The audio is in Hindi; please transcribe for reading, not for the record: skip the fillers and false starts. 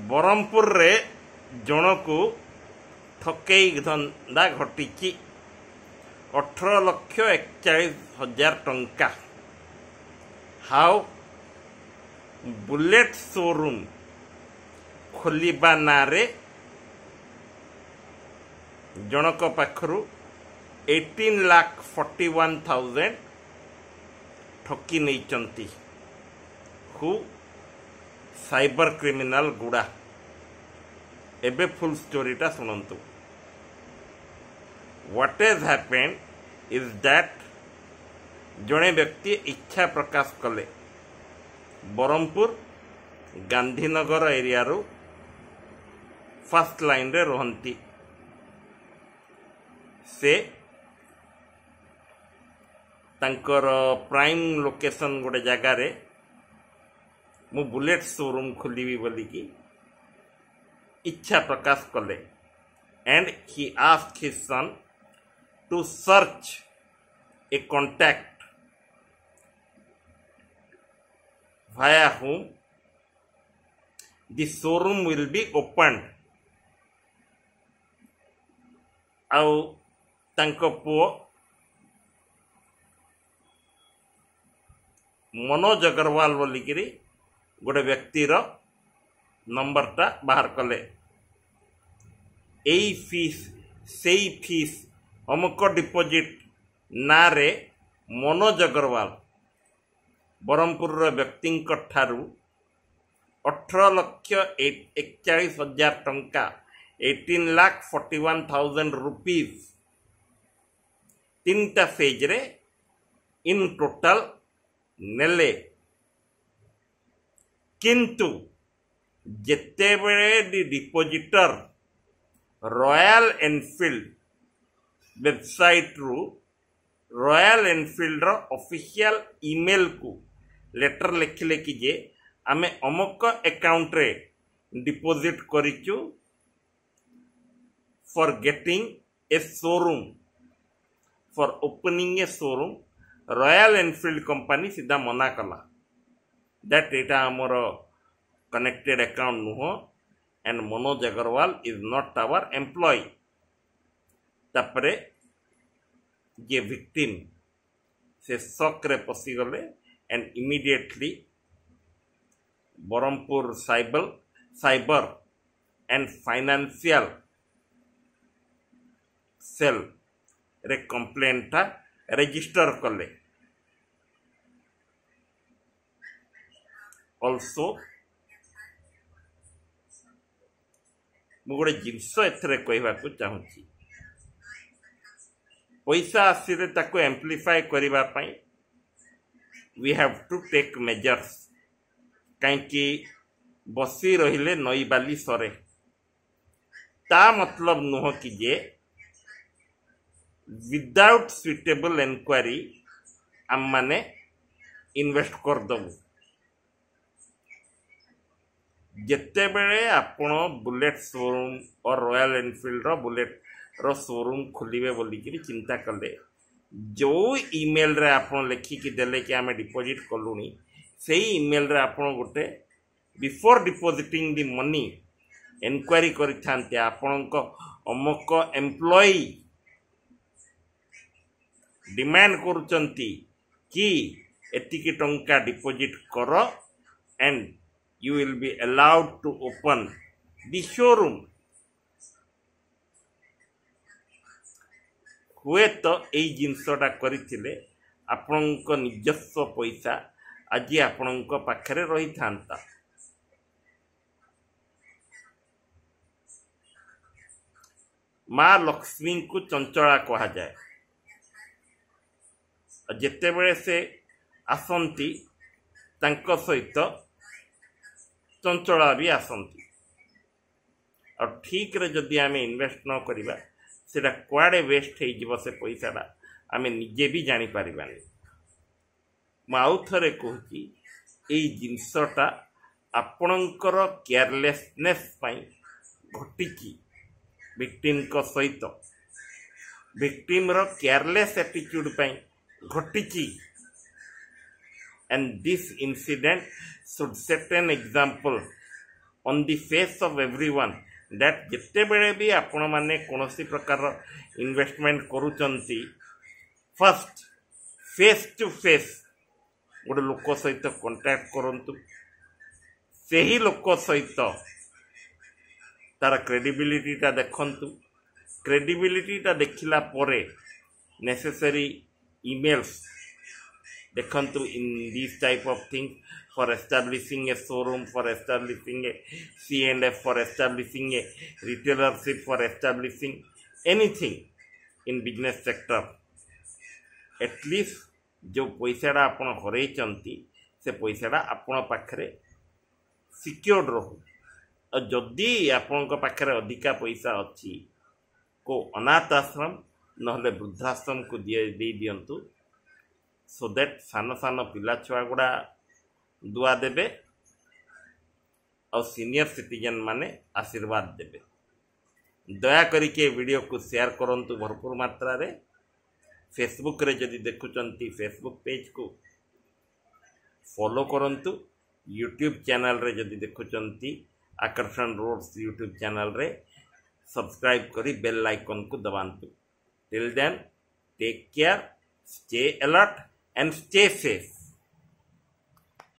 बरमपुर रे जनकु ठकई धंदा घटी 18,41,000 टंका। हाउ बुलेट शोरूम खोलिबा नारे जनक पाखरु 18,41,000 ठकी नहीं हु साइबर क्रिमिनल गुड़ा। एबे फुल स्टोरीटा सुनंतु। What has happened is that जड़े व्यक्ति इच्छा प्रकाश कले बरमपुर गांधीनगर एरिया रू फर्स्ट लाइन रे रहंती से तांकर प्राइम लोकेशन गोटे जगार मु बुलेट शोरूम खोलिबी बोलिकी इच्छा प्रकाश कले and he asked his son to search a contact via whom the showroom will be opened। आउ तांको पुओ मनोज अग्रवाल बोलिकी गोटे व्यक्तिर नंबरटा बाहर कले। एई फीस सेई फीस अमुक डिपोजिट नारे मनोज अग्रवाल बरमपुर व्यक्ति ठारू 18,41,000 टंका 18,41,000 रुपीज तीनटा फेज रे इन टोटल नेले। किंतु जेतेबेले the depositor Royal Enfield website रू रॉयल एनफील्ड रो ऑफिशियल ईमेल को लेटर लिखिले कि जे आमे अमुक अकाउंट रे डिपोजिट करिचु for getting a showroom for opening a showroom. Royal Enfield company सीधा मना कला दैट एटा हमर कनेक्टेड अकाउंट नुह and Manoj Agarwal is not our employ. तापरे ये विक्टिम से शॉक रे पसी गले and immediately Berhampur cyber and financial cell रे कंप्लेंट रजिस्टर कले। ऑल्सो मु गोटे जिनस एथरे कहवाकू चाहूँगी पैसा आसिले ताको एम्प्लीफाई करिबा पई we have to take measures. कहीं बसी रहिले नई बाली सरे ता मतलब नुह कि जे विदाउट सुइटेबल एनक्वारी आम माने इन्वेस्ट कर दबु। जेते बेले आपण बुलेट शोरूम और रॉयल एनफील्ड रो बुलेट रो शोरूम खोलिबे बोलिकी चिंता कले जो ईमेल रे आपण लिखिकी देले कि आमे डिपोजिट कलुनी से ईमेल रे आपण गोटे before depositing the money enquiry करिथांते आपणक अमुक एम्प्लॉय डिमांड करुचंती कि एतिकी टंका डिपोजिट कर and you will be allowed to open the showroom. हुए तो यही जिनसटा करथिले आपणक निजस्व पैसा आज आपणक पाखरे रही थांता। माँ लक्ष्मी को चंचला कहा जाए। जेते बेले से आसंती तांको सहित चंचला भी आसंती और ठीक रे जदि आमे इन्वेस्ट न करिबा सेटा कुआडे वेस्ट हो जीव से पैसाटा आमे निजे भी जानी पारिबानी। मु आउ थरे कहूची एई जिनसटा आपणकर केयरलेसनेस पई घटिची विक्टिम को सहित विक्टिम रो केयरलेस एटीट्यूड पई घटिची and this incident should set an example on the face of everyone that जिते बेले भी आपण माने कोनोसी प्रकार इन्वेस्टमेंट करूचंती फर्स्ट फेस टू फेस गोटे लोक सहित कांटेक्ट करंतु से ही लोक सहित तार क्रेडिबिलिटीटा देखंतु क्रेडिबिलिटीटा देखिला परे नेसेसरी ईमेल्स देखंतु in this type of things for establishing a showroom for establishing a C&F for establishing a retailership for establishing anything in business sector at least जो पैसाटा आपण हरई से पैसाटा आपण पाखरे सिक्योर्ड रहू और जदि आपण पाखरे अधिका पैसा अच्छी को अनाथ आश्रम नहले वृद्धाश्रम को दे दिंतु सो दैट सान सान पिला छुआ गुड़ा दुआ देबे और सीनियर सिटीजन माने आशीर्वाद देबे। दया करके वीडियो को शेयर करंतु भरपूर मात्रा रे। फेसबुक रे जदि देखुचंती फेसबुक पेज को फॉलो करंतु। यूट्यूब चैनल रे जदि देखुचंती आकर्षण रोड्स यूट्यूब चैनल रे सब्सक्राइब करी बेल आइकन को दबांतु। Till then take care, stay alert and stay safe.